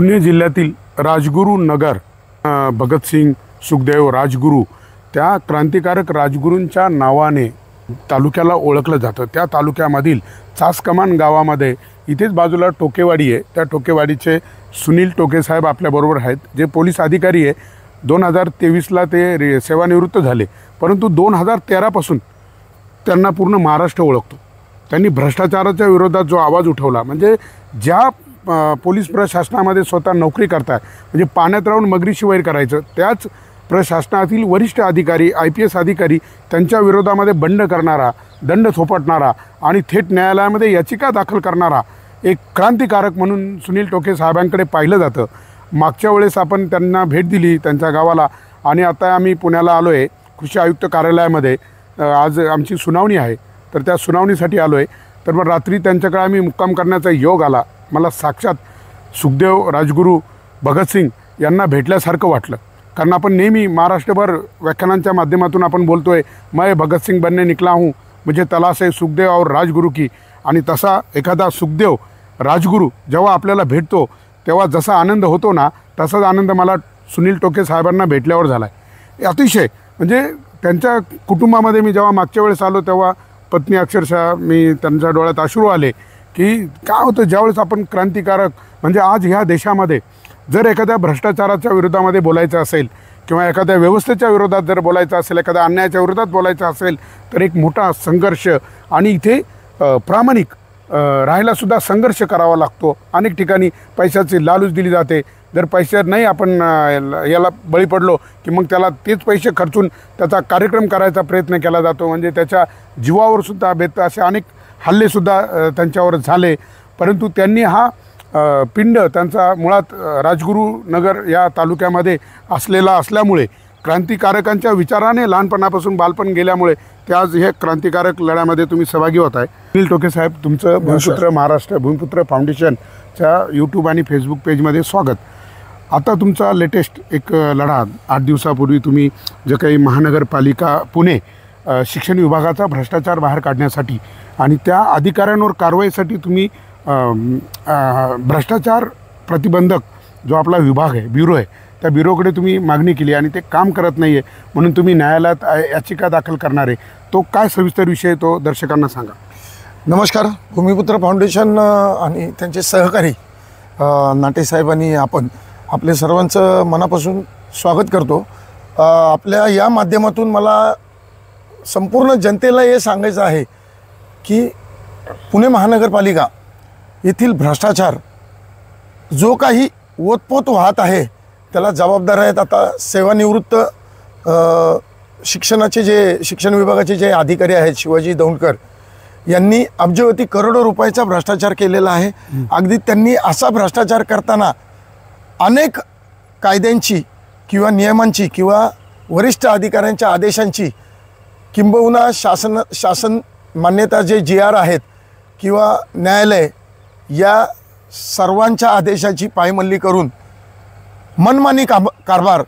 पुणे जिल्ह्यातील राजगुरू नगर भगतसिंग सुखदेव राजगुरू त्या क्रांतिकारक राजगुरूंच्या नावाने तालुक्याला ओळखलं जातं। त्या तालुक्यामधील चासकमान गावामध्ये इथेच बाजूला टोकेवाडी आहे। त्या टोकेवाडीचे सुनील टोके साहेब आपल्याबरोबर आहेत, जे पोलीस अधिकारी आहे। 2023ला ते सेवानिवृत्त झाले, परंतु 2013 पासून त्यांना पूर्ण महाराष्ट्र ओळखतो। त्यांनी भ्रष्टाचाराच्या विरोधात जो आवाज उठवला, म्हणजे ज्या पोलीस प्रशासनामध्ये स्वतः नोकरी करताय, म्हणजे पाण्यात राहून मगरीशी वैर करायचं, त्याच प्रशासनातील वरिष्ठ अधिकारी IPS अधिकारी त्यांच्या विरोधामध्ये बंड करणारा, दंड थोपटणारा आणि थेट न्यायालयामध्ये याचिका दाखल करणारा एक क्रांतिकारक म्हणून सुनील टोके साहेबांकडे पाहिलं जातं। मागच्या वेळेस आपण त्यांना भेट दिली त्यांच्या गावाला, आणि आता आम्ही पुण्याला आलो आहे कृषी आयुक्त कार्यालयामध्ये। आज आमची सुनावणी आहे, तर त्या सुनावणीसाठी आलो आहे। तर मग रात्री त्यांच्याकडे आम्ही मुक्काम करण्याचा योग आला। मला साक्षात सुखदेव राजगुरू भगतसिंग यांना भेटल्यासारखं वाटलं, कारण आपण नेहमी महाराष्ट्रभर व्याख्यानांच्या माध्यमातून आपण बोलतोय, मैं भगतसिंग बनने निकला हूँ, मुझे तलाश है सुखदेव और राजगुरू की। आणि तसा एखादा सुखदेव राजगुरू जेव्हा आपल्याला भेटतो तेव्हा जसा आनंद होतो ना, तसाच आनंद मला सुनील टोके साहेबांना भेटल्यावर झाला आहे। अतिशय म्हणजे त्यांच्या कुटुंबामध्ये मी जेव्हा मागच्या वेळेस आलो तेव्हा पत्नी अक्षरशः मी त्यांच्या डोळ्यात अश्रू आले की काय होतं ज्यावेळेस आपण क्रांतिकारक, म्हणजे आज ह्या देशामध्ये जर एखाद्या भ्रष्टाचाराच्या विरोधामध्ये बोलायचं असेल किंवा एखाद्या व्यवस्थेच्या विरोधात जर बोलायचं असेल, एखाद्या अन्यायाच्या विरोधात बोलायचं असेल, तर एक मोठा संघर्ष आणि इथे प्रामाणिक राहायलासुद्धा संघर्ष करावा लागतो। अनेक ठिकाणी पैशाची लालूच दिली जाते, जर पैसे नाही आपण याला बळी पडलो की मग त्याला तेच पैसे खर्चून त्याचा कार्यक्रम करायचा प्रयत्न केला जातो, म्हणजे त्याच्या जीवावरसुद्धा बेत असे अनेक हल्लेसुद्धा त्यांच्यावर झाले। परंतु त्यांनी हा पिंड त्यांचा मुळात राजगुरू नगर या तालुक्यामध्ये असलेला असल्यामुळे, क्रांतिकारकांच्या विचाराने लहानपणापासून बालपण गेल्यामुळे ते आज हे क्रांतिकारक लढ्यामध्ये तुम्ही सहभागी होत आहे। सुनील टोके साहेब, तुमचं भूमिपुत्र महाराष्ट्र भूमिपुत्र फाउंडेशनच्या YouTube आणि Facebook पेजमध्ये स्वागत। आता तुमचा लेटेस्ट एक लढा 8 दिवसापूर्वी तुम्ही जे काही महानगरपालिका पुणे शिक्षण विभागाचा भ्रष्टाचार बाहेर काढण्यासाठी आणि त्या अधिकाऱ्यांवर कारवाईसाठी तुम्ही भ्रष्टाचार प्रतिबंधक जो आपला विभाग आहे, ब्युरो आहे, त्या ब्युरोकडे तुम्ही मागणी केली आणि ते काम करत नाही आहे, म्हणून तुम्ही न्यायालयात याचिका दाखल करणार आहे। तो काय सविस्तर विषय तो दर्शकांना सांगा। नमस्कार। भूमिपुत्र फाउंडेशन आणि त्यांचे सहकारी नाटेसाहेब आणि आपण आपले सर्वांचं मनापासून स्वागत करतो। आपल्या या माध्यमातून मला संपूर्ण जनतेला हे सांगायचं आहे की पुणे महानगरपालिका येथील भ्रष्टाचार जो काही ओतपोत वाहत आहे त्याला जबाबदार आहेत आता सेवानिवृत्त शिक्षण विभागाचे जे अधिकारी आहेत शिवाजी दौंडकर यांनी अब्जवधी करोडो रुपयाचा भ्रष्टाचार केलेला आहे। अगदी त्यांनी असा भ्रष्टाचार करताना अनेक कायद्यांची किंवा नियमांची किंवा वरिष्ठ अधिकाऱ्यांच्या आदेशांची किंबहुना शासन मान्यता जे GR आहेत किंवा न्यायालय या सर्वांच्या आदेशाची पायमल्ली करून मनमानी कारभार,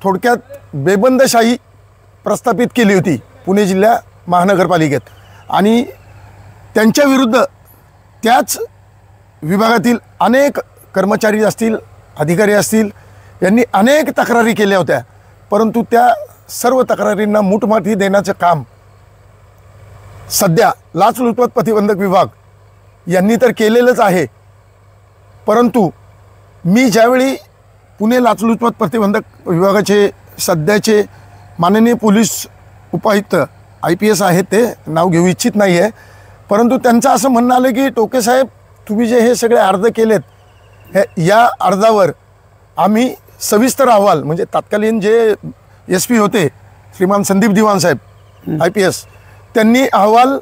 थोडक्यात बेबंदशाही प्रस्थापित केली होती पुणे जिल्हा महानगरपालिकेत। आणि त्यांच्या विरुद्ध त्याच विभागातील अनेक कर्मचारी असतील, अधिकारी असतील, यांनी अनेक तक्रारी केल्या होत्या, परंतु त्या सर्व तक्रारींना मूठमाती देण्याचं काम सध्या लाचलुचपत प्रतिबंधक विभाग यांनी तर केलेलंच आहे। परंतु मी ज्यावेळी पुणे लाचलुचपत प्रतिबंधक विभागाचे सध्याचे माननीय पोलीस उपायुक्त IPS आहेत, ते नाव घेऊ इच्छित नाही आहे, परंतु त्यांचं असं म्हणणं आलं की टोके साहेब तुम्ही जे हे सगळे अर्ज केलेत या अर्जावर आम्ही सविस्तर अहवाल, म्हणजे तत्कालीन जे SP होते श्रीमान संदीप दिवाण साहेब IPS, त्यांनी अहवाल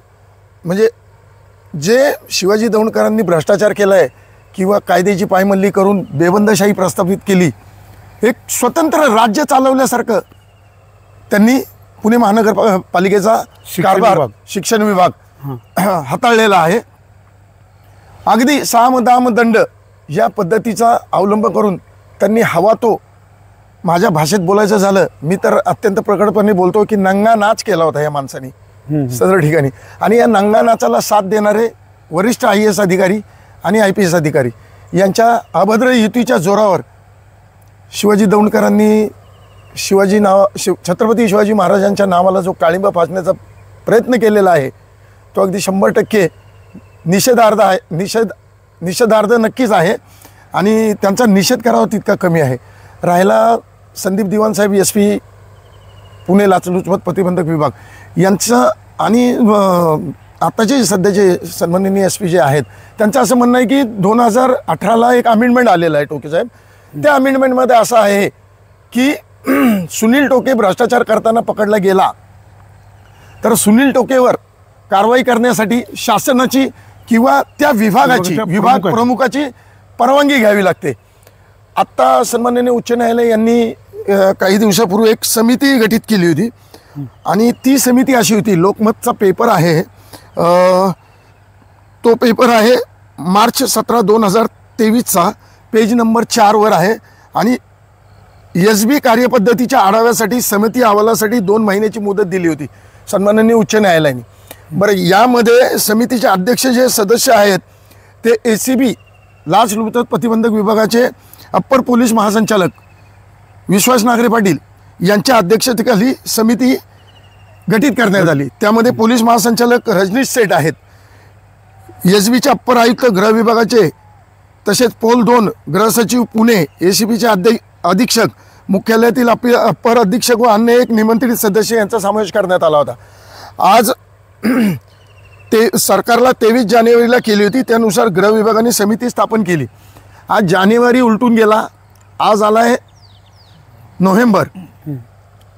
म्हणजे जे शिवाजी दौंडकरांनी भ्रष्टाचार केला आहे किंवा कायद्याची पायमल्ली करून बेबंदशाही प्रस्थापित केली, एक स्वतंत्र राज्य चालवल्यासारखं त्यांनी पुणे महानगरपालिकेचा कारभार शिक्षण विभाग हाताळलेला आहे। अगदी साम दाम दंड या पद्धतीचा अवलंब करून त्यांनी हवा तो, माझ्या भाषेत बोलायचं झालं मी तर अत्यंत प्रकटपणे बोलतो की नंगा नाच केला होता या माणसाने सदर ठिकाणी। आणि या नंगा नाचाला साथ देणारे वरिष्ठ IAS अधिकारी आणि IPS अधिकारी यांच्या अभद्र युतीच्या जोरावर शिवाजी दौंडकरांनी छत्रपती शिवाजी महाराजांच्या नावाला जो काळिंबा फासण्याचा प्रयत्न केलेला आहे तो अगदी 100% निषेधार्थ नक्कीच आहे आणि त्यांचा निषेध करावा तितका कमी आहे. राहिला संदीप दिवाण साहेब SP पुणे लाचलुचपत प्रतिबंधक विभाग यांचं आणि आताचे सध्याचे सन्माननीय SP जे आहेत त्यांचं असं म्हणणं आहे की 2018ला एक अमेंडमेंट आलेलं आहे टोके साहेब. त्या अमेंडमेंटमध्ये असं आहे की सुनील टोके भ्रष्टाचार करताना पकडला गेला तर सुनील टोकेवर कारवाई करण्यासाठी शासनाची किंवा त्या विभाग प्रमुखाची परवानगी घ्यावी लागते. आत्ता सन्माननीय उच्च न्यायालय यांनी काही दिवसापूर्वी एक समिती गठीत केली होती आणि ती समिती अशी होती, लोकमतचा पेपर आहे, तो पेपर आहे मार्च 17, 2023चा, पेज नंबर 4 वर आहे आणि SB कार्यपद्धतीच्या आढाव्यासाठी समिती अहवालासाठी 2 महिन्याची मुदत दिली होती सन्माननीय उच्च न्यायालयाने. बरं, यामध्ये समितीचे अध्यक्ष जे सदस्य आहेत ते ACB लाचलुचपत प्रतिबंधक विभागाचे अप्पर पोलीस महासंचालक विश्वास नागरे पाटील यांच्या अध्यक्षतेखाली समिती गठीत करण्यात आली. त्यामध्ये पोलीस महासंचालक रजनीश सेठ आहेत, SBचे अप्पर आयुक्त गृह विभागाचे, तसेच पोल 2 गृहसचिव पुणे, ACBचे अधीक्षक, मुख्यालयातील अप्पर अधीक्षक व अन्य एक निमंत्रित सदस्य यांचा समावेश करण्यात आला होता. आज ते सरकारला 23 जानेवारीला केली होती, त्यानुसार गृह विभागाने समिती स्थापन केली. आज जानेवारी उलटून गेला, आज आला आहे नोव्हेंबर.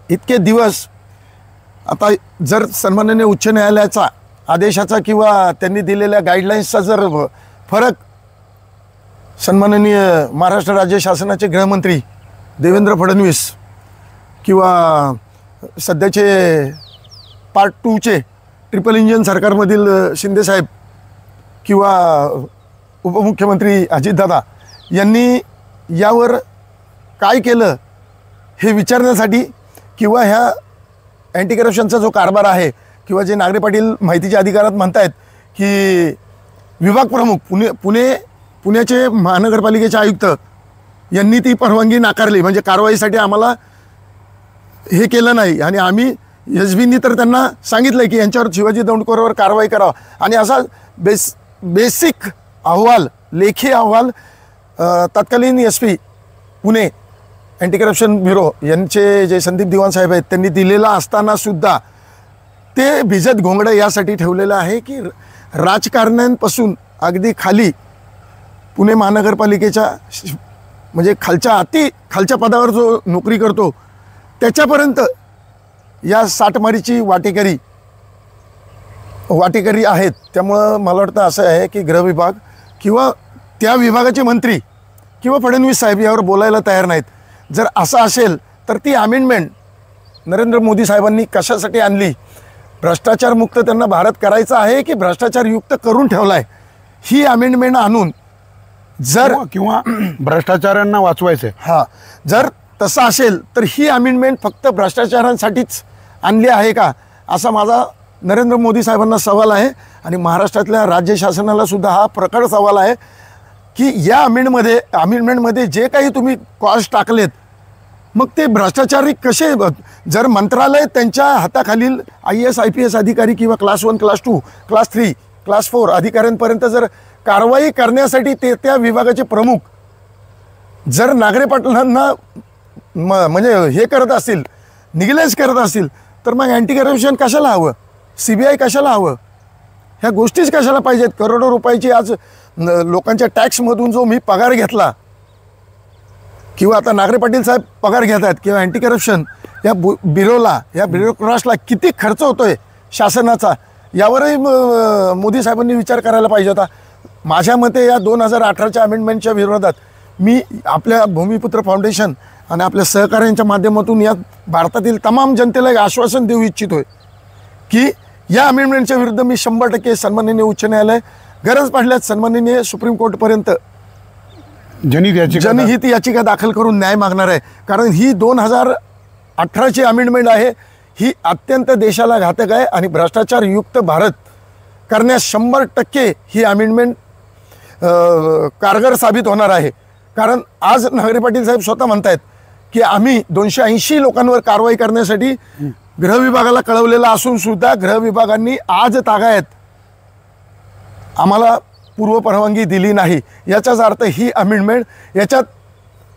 इतके दिवस आता जर सन्माननीय उच्च न्यायालयाचा आदेशाचा किंवा त्यांनी दिलेल्या गाईडलाईन्सचा जर फरक सन्माननीय महाराष्ट्र राज्य शासनाचे गृहमंत्री देवेंद्र फडणवीस किंवा सध्याचे पार्ट 2चे ट्रिपल इंजिन सरकारमधील शिंदेसाहेब किंवा उपमुख्यमंत्री अजितदादा यांनी यावर काय केलं हे विचारण्यासाठी किंवा ह्या अँटी करप्शनचा जो कारभार आहे किंवा जे नागरे पाटील माहितीच्या अधिकारात म्हणतायत की विभाग प्रमुख पुण्याचे महानगरपालिकेचे आयुक्त यांनी ती परवानगी नाकारली, म्हणजे कारवाईसाठी आम्हाला हे केलं नाही आणि आम्ही SBनी तर त्यांना सांगितलं की यांच्यावर शिवाजी दौंडकरवर कारवाई करावा आणि असा बेसिक अहवाल, लेखी अहवाल तत्कालीन SP Pune anti corruption bureau यांचे जे संदीप दिवाण साहेब आहेत त्यांनी दिलेला असताना सुद्धा ते भिजत घोंगडं यासाठी ठेवलेलं आहे की राजकारण्यांपासून अगदी खाली पुणे महानगरपालिकेच्या म्हणजे खालच्या पदावर जो नोकरी करतो त्याच्यापर्यंत या साठमारीची वाटेकरी आहेत. त्यामुळं मला वाटतं असं आहे की गृह विभाग किंवा त्या विभागाचे मंत्री किंवा फडणवीस साहेब यावर बोलायला तयार नाहीत. जर असं असेल तर ती अमेंडमेंट नरेंद्र मोदी साहेबांनी कशासाठी आणली? भ्रष्टाचारमुक्त त्यांना भारत करायचा आहे की भ्रष्टाचारयुक्त करून ठेवला आहे? ही अमेंडमेंट आणून जर किंवा भ्रष्टाचारांना वाचवायचं आहे, हां, जर तसं असेल तर ही अमेंडमेंट फक्त भ्रष्टाचारांसाठीच आणली आहे का, असा माझा नरेंद्र मोदी साहेबांना सवाल आहे. आणि महाराष्ट्रातल्या राज्य शासनाला सुद्धा हा प्रखर सवाल आहे की या अमेंडमेंटमध्ये जे काही तुम्ही कॉस्ट टाकलेत मग ते भ्रष्टाचारी कसे, जर मंत्रालय त्यांच्या हाताखालील IAS IPS अधिकारी किंवा क्लास 1 क्लास 2 क्लास 3 क्लास 4 अधिकाऱ्यांपर्यंत जर कारवाई करण्यासाठी त्या विभागाचे प्रमुख जर नागरे पाटलांना म्हणजे हे करत असतील, निग्लेक्ट करत असतील, तर मग अँटी करप्शन कशाला हवं? CBI कशाला हवं? ह्या गोष्टीच कशाला पाहिजेत? करोडो रुपयाची आज लोकांच्या टॅक्समधून जो मी पगार घेतला किंवा आता नागरे पाटील साहेब पगार घेत आहेत किंवा अँटी करप्शन या ब्युरोक्राट्सला किती खर्च होतोय शासनाचा, यावरही मोदी साहेबांनी विचार करायला पाहिजे होता. माझ्या मते या 2018च्या अमेंडमेंटच्या विरोधात मी आपल्या भूमिपुत्र फाउंडेशन आणि आपल्या सहकाऱ्यांच्या माध्यमातून या भारतातील तमाम जनतेला एक आश्वासन देऊ इच्छितोय की या अमेंडमेंटच्या विरुद्ध मी 100% सन्माननीय उच्च न्यायालय, गरज पडल्यास सन्माननीय सुप्रीम कोर्टपर्यंत जनहित याचिका दाखल करून न्याय मागणार आहे. कारण ही 2018ची अमेंडमेंट आहे, ही अत्यंत देशाला घातक आहे आणि भ्रष्टाचारयुक्त भारत करण्यास 100% ही अमेंडमेंट कारगर साबित होणार आहे. कारण आज नगरे पाटील साहेब स्वतः म्हणतायत की आम्ही 280 लोकांवर कारवाई करण्यासाठी गृह विभागाला कळवलेलं असून सुद्धा गृह विभागांनी आज तागायत आम्हाला पूर्व परवानगी दिली नाही. याचाच अर्थ ही अमेंडमेंट याच्यात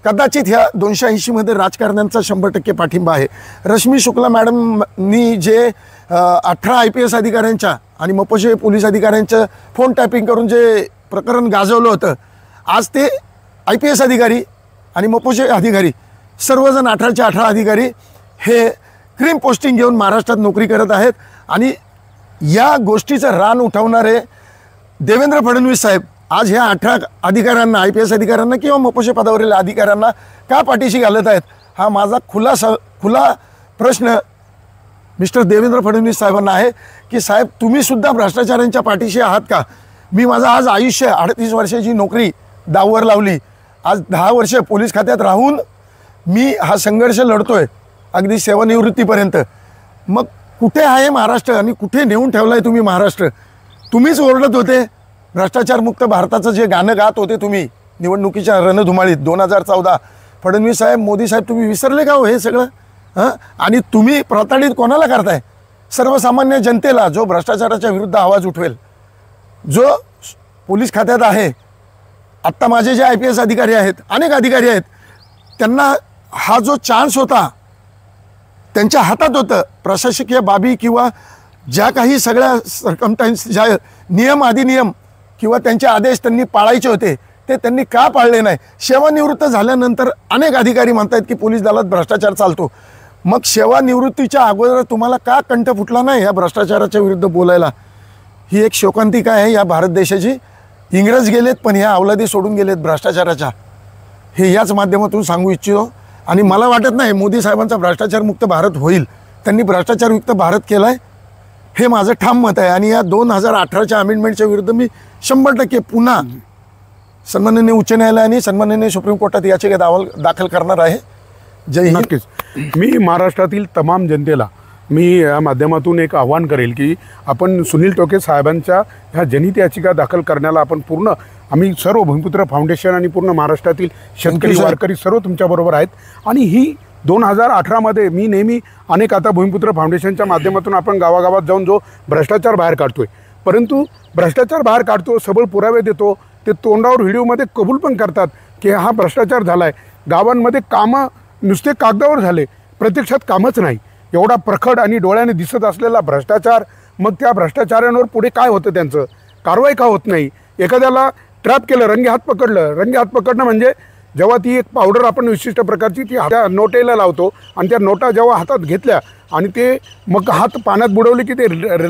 कदाचित ह्या 280 मध्ये राजकारण्यांचा 100% पाठिंबा आहे. रश्मी शुक्ला मॅडमनी जे 18 IPS अधिकाऱ्यांच्या आणि मपोशे पोलीस अधिकाऱ्यांचं फोन टॅपिंग करून जे प्रकरण गाजवलं होतं, आज ते IPS अधिकारी आणि मपोशे अधिकारी सर्वजण 18चे 18 अधिकारी हे क्रीम पोस्टिंग घेऊन महाराष्ट्रात नोकरी करत आहेत. आणि या गोष्टीचं रान उठवणारे देवेंद्र फडणवीस साहेब आज ह्या 18 अधिकाऱ्यांना, IPS अधिकाऱ्यांना किंवा मपोशे पदावरील अधिकाऱ्यांना का पाठीशी घालत आहेत, हा माझा खुला प्रश्न मिस्टर देवेंद्र फडणवीस साहेबांना आहे की साहेब तुम्ही सुद्धा भ्रष्टाचारांच्या पाठीशी आहात का? मी माझं आज आयुष्य 38 वर्षाची नोकरी दाववर लावली. आज 10 वर्ष पोलीस खात्यात राहून मी हा संघर्ष लढतोय अगदी सेवानिवृत्तीपर्यंत. मग कुठे आहे महाराष्ट्र आणि कुठे नेऊन ठेवलं आहे तुम्ही महाराष्ट्र? तुम्हीच ओरडत होते भ्रष्टाचारमुक्त भारताचं जे गाणं गात होते तुम्ही निवडणुकीच्या रणधुमाळीत 2014. फडणवीस साहेब, मोदी साहेब, तुम्ही विसरले का हो हे सगळं? आणि तुम्ही प्रताडित कोणाला करताय? सर्वसामान्य जनतेला, जो भ्रष्टाचाराच्या विरुद्ध आवाज उठवेल, जो पोलीस खात्यात आहे. आत्ता माझे जे IPS अधिकारी आहेत, अनेक अधिकारी आहेत, त्यांना हा जो चान्स होता त्यांच्या हातात होतं. प्रशासकीय बाबी किंवा ज्या काही सगळ्या सर्कमस्टन्स, ज्या नियम अधिनियम किंवा त्यांचे आदेश त्यांनी पाळायचे होते ते त्यांनी का पाळले नाही? सेवानिवृत्त झाल्यानंतर अनेक अधिकारी म्हणतात की पोलीस दलात भ्रष्टाचार चालतो. मग सेवानिवृत्तीच्या अगोदर तुम्हाला का कंठ फुटला नाही या भ्रष्टाचाराच्या विरुद्ध बोलायला? ही एक शोकांतिका आहे या भारत देशाची. इंग्रज गेलेत पण ह्या अवलादी सोडून गेलेत भ्रष्टाचाराच्या, हे याच माध्यमातून सांगू इच्छितो. आणि मला वाटत नाही मोदी साहेबांचा भ्रष्टाचारमुक्त भारत होईल. त्यांनी भ्रष्टाचारयुक्त भारत केला आहे हे माझं ठाम मत आहे. आणि या 2018च्या अमेंडमेंटच्या विरुद्ध मी 100% पुन्हा सन्माननीय उच्च न्यायालयाने, सन्माननीय सुप्रीम कोर्टात याचिका दाखल करणार आहे. जय हिंद. नक्कीच. मी महाराष्ट्रातील तमाम जनतेला मी या माध्यमातून एक आव्हान करेल की आपण सुनील टोके साहेबांच्या ह्या जनहित याचिका दाखल करण्याला आपण पूर्ण, आम्ही सर्व भूमिपुत्र फाउंडेशन आणि पूर्ण महाराष्ट्रातील शेतकरी वारकरी सर्व तुमच्याबरोबर आहेत. आणि ही 2018मध्ये मी नेहमी अनेक आता भूमिपुत्र फाउंडेशनच्या माध्यमातून आपण गावागावात जाऊन जो भ्रष्टाचार बाहेर काढतोय, परंतु भ्रष्टाचार बाहेर काढतो, सबळ पुरावे देतो, ते तोंडावर व्हिडिओमध्ये कबूल पण करतात की हा भ्रष्टाचार झाला आहे. गावांमध्ये कामं नुसते कागदावर झाले, प्रत्यक्षात कामच नाही. एवढा प्रखड आणि डोळ्याने दिसत असलेला भ्रष्टाचार, मग त्या भ्रष्टाचारांवर पुढे काय होतं, त्यांचं कारवाई का होत नाही? एखाद्याला ट्रॅप केलं, रंगे हात पकडलं. रंगे हात पकडणं म्हणजे जेव्हा ती एक पावडर आपण विशिष्ट प्रकारची ती त्या नोटेला लावतो आणि त्या नोटा जेव्हा हातात घेतल्या आणि ते मग हात पाण्यात बुडवले की ते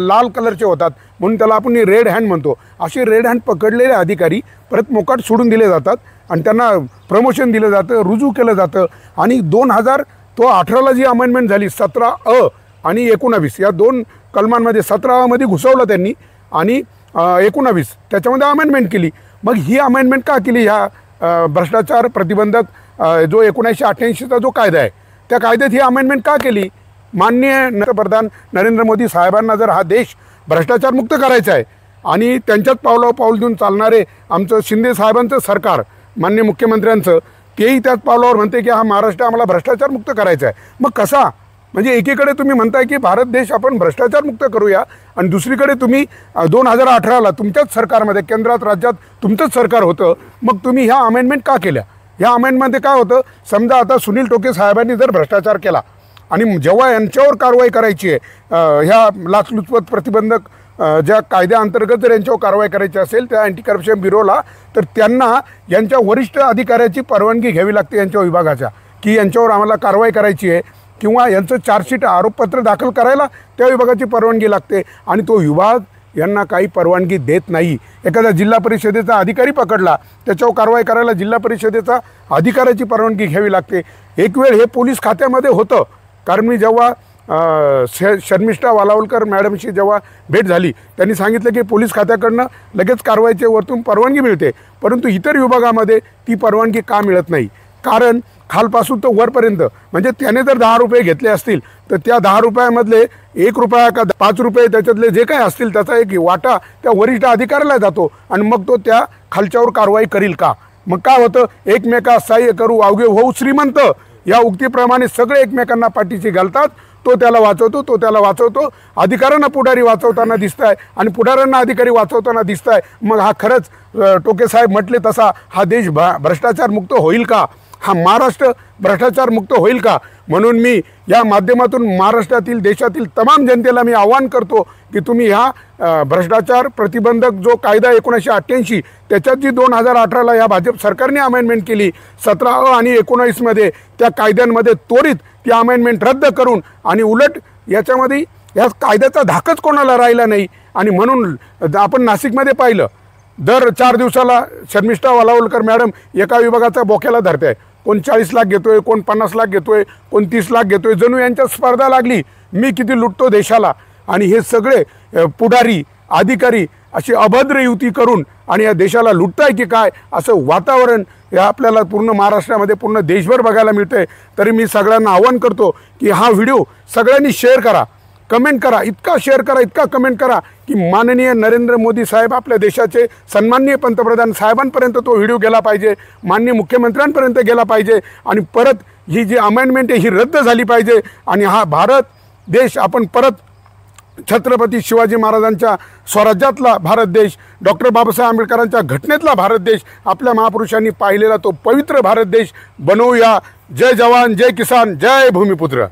लाल कलरचे होतात, म्हणून त्याला आपण रेड हँड म्हणतो. असे रेड हँड पकडलेले अधिकारी परत मोकाट सोडून दिले जातात आणि त्यांना प्रमोशन दिलं जातं, रुजू केलं जातं. आणि 2018ला जी अमेंडमेंट झाली 17A आणि 19 या 2 कलमांमध्ये 17मध्ये घुसवलं त्यांनी आणि 19 त्याच्यामध्ये अमेंडमेंट केली. मग ही अमेंडमेंट का केली? ह्या भ्रष्टाचार प्रतिबंधक जो 1988चा जो कायदा आहे त्या कायद्यात ही अमेंडमेंट का केली? माननीय पंतप्रधान नरेंद्र मोदी साहेबांना जर हा देश भ्रष्टाचारमुक्त करायचा आहे आणि त्यांच्याच पावलावर पाऊल देऊन चालणारे आमचं शिंदे साहेबांचं सरकार, माननीय मुख्यमंत्र्यांचं, तेही त्याच पावलावर म्हणते की हा महाराष्ट्र आम्हाला भ्रष्टाचारमुक्त करायचा आहे. मग कसा? म्हणजे एकीकडे तुम्ही म्हणताय की भारत देश आपण भ्रष्टाचारमुक्त करूया आणि दुसरीकडे तुम्ही 2018ला तुमच्याच सरकारमध्ये, केंद्रात राज्यात तुमचंच सरकार होतं, मग तुम्ही ह्या अमेंडमेंट का केल्या? ह्या अमेंडमेंटमध्ये काय होतं? समजा आता सुनील टोके साहेबांनी जर भ्रष्टाचार केला आणि जेव्हा यांच्यावर कारवाई करायची आहे, ह्या लाचलुचपत प्रतिबंधक ज्या कायद्याअंतर्गत जर यांच्यावर कारवाई करायची असेल त्या अँटी करप्शन ब्युरोला, तर त्यांना यांच्या वरिष्ठ अधिकाऱ्याची परवानगी घ्यावी लागते यांच्या विभागाच्या, की यांच्यावर आम्हाला कारवाई करायची आहे किंवा यांचं चार्जशीट आरोपपत्र दाखल करायला त्या विभागाची परवानगी लागते. आणि तो विभाग यांना काही परवानगी देत नाही. एखादा जिल्हा परिषदेचा अधिकारी पकडला, त्याच्यावर कारवाई करायला जिल्हा परिषदेचा अधिकाऱ्याची परवानगी घ्यावी लागते. एक वेळ हे पोलीस खात्यामध्ये होतं, कारण मी जेव्हा शर्मिष्ठा वालावलकर मॅडमशी जेव्हा भेट झाली, त्यांनी सांगितलं की पोलीस खात्याकडनं लगेच कारवाईचे वरतून परवानगी मिळते, परंतु इतर विभागामध्ये ती परवानगी का मिळत नाही? कारण खालपासून तो वरपर्यंत, म्हणजे त्याने जर 10 रुपये घेतले असतील तर त्या 10 रुपयामधले 1 रुपया का 5 रुपये त्याच्यातले जे काही असतील त्याचा एक वाटा त्या वरिष्ठ अधिकाऱ्याला जातो आणि मग तो त्या खालच्यावर कारवाई करील का? मग काय होतं, एकमेकास सहाय्य करू अवघे होऊ श्रीमंत या उक्तीप्रमाणे सगळे एकमेकांना पाठीशी घालतात. तो त्याला वाचवतो, तो त्याला वाचवतो. अधिकाऱ्यांना पुढारी वाचवताना दिसत आहे आणि पुढाऱ्यांना अधिकारी वाचवताना दिसत आहे. मग हा खरंच टोके साहेब म्हटले तसा हा देश भ्रष्टाचार मुक्त होईल का? हा महाराष्ट्र भ्रष्टाचार मुक्त होईल का? म्हणून मी या माध्यमातून महाराष्ट्रातील देशातील तमाम जनतेला मी आवाहन करतो की तुम्ही ह्या भ्रष्टाचार प्रतिबंधक जो कायदा 1988 त्याच्यात जी 2018ला या भाजप सरकारने अमेंडमेंट केली 17 आणि 19मध्ये त्या कायद्यांमध्ये त्वरित ती अमेंडमेंट रद्द करून आणि उलट याच्यामध्ये या कायद्याचा धाकच कोणाला राहिला नाही. आणि म्हणून आपण नाशिकमध्ये पाहिलं दर 4 दिवसाला शर्मिष्ठा वालावलकर मॅडम एका विभागाचा बोक्याला धरते आहे. कोण 40 लाख घेतोय, कोण 50 लाख घेतोय, कोण 30 लाख घेतोय. जणू यांच्या स्पर्धा लागली मी किती लुटतो देशाला. आणि हे सगळे पुढारी अधिकारी अशी अभद्र युती करून आणि या देशाला लुटताय की काय असं वातावरण हे आपल्याला पूर्ण महाराष्ट्रामध्ये पूर्ण देशभर बघायला मिळतंय. तरी मी सगळ्यांना आवाहन करतो की हा व्हिडिओ सगळ्यांनी शेअर करा, कमेंट करा, इतका शेअर करा, इतका कमेंट करा की माननीय नरेंद्र मोदी साहेब आपल्या देशाचे सन्माननीय पंतप्रधान साहेबांपर्यंत तो व्हिडिओ गेला पाहिजे, माननीय मुख्यमंत्र्यांपर्यंत गेला पाहिजे आणि परत ही जी अमेंडमेंट आहे ही रद्द झाली पाहिजे. आणि हा भारत देश आपण परत छत्रपती शिवाजी महाराजांच्या स्वराज्यातला भारत देश, डॉक्टर बाबासाहेब आंबेडकरांच्या घटनेतला भारत देश, आपल्या महापुरुषांनी पाहिलेला तो पवित्र भारत देश बनवूया. जय जवान, जय किसान, जय भूमिपुत्र.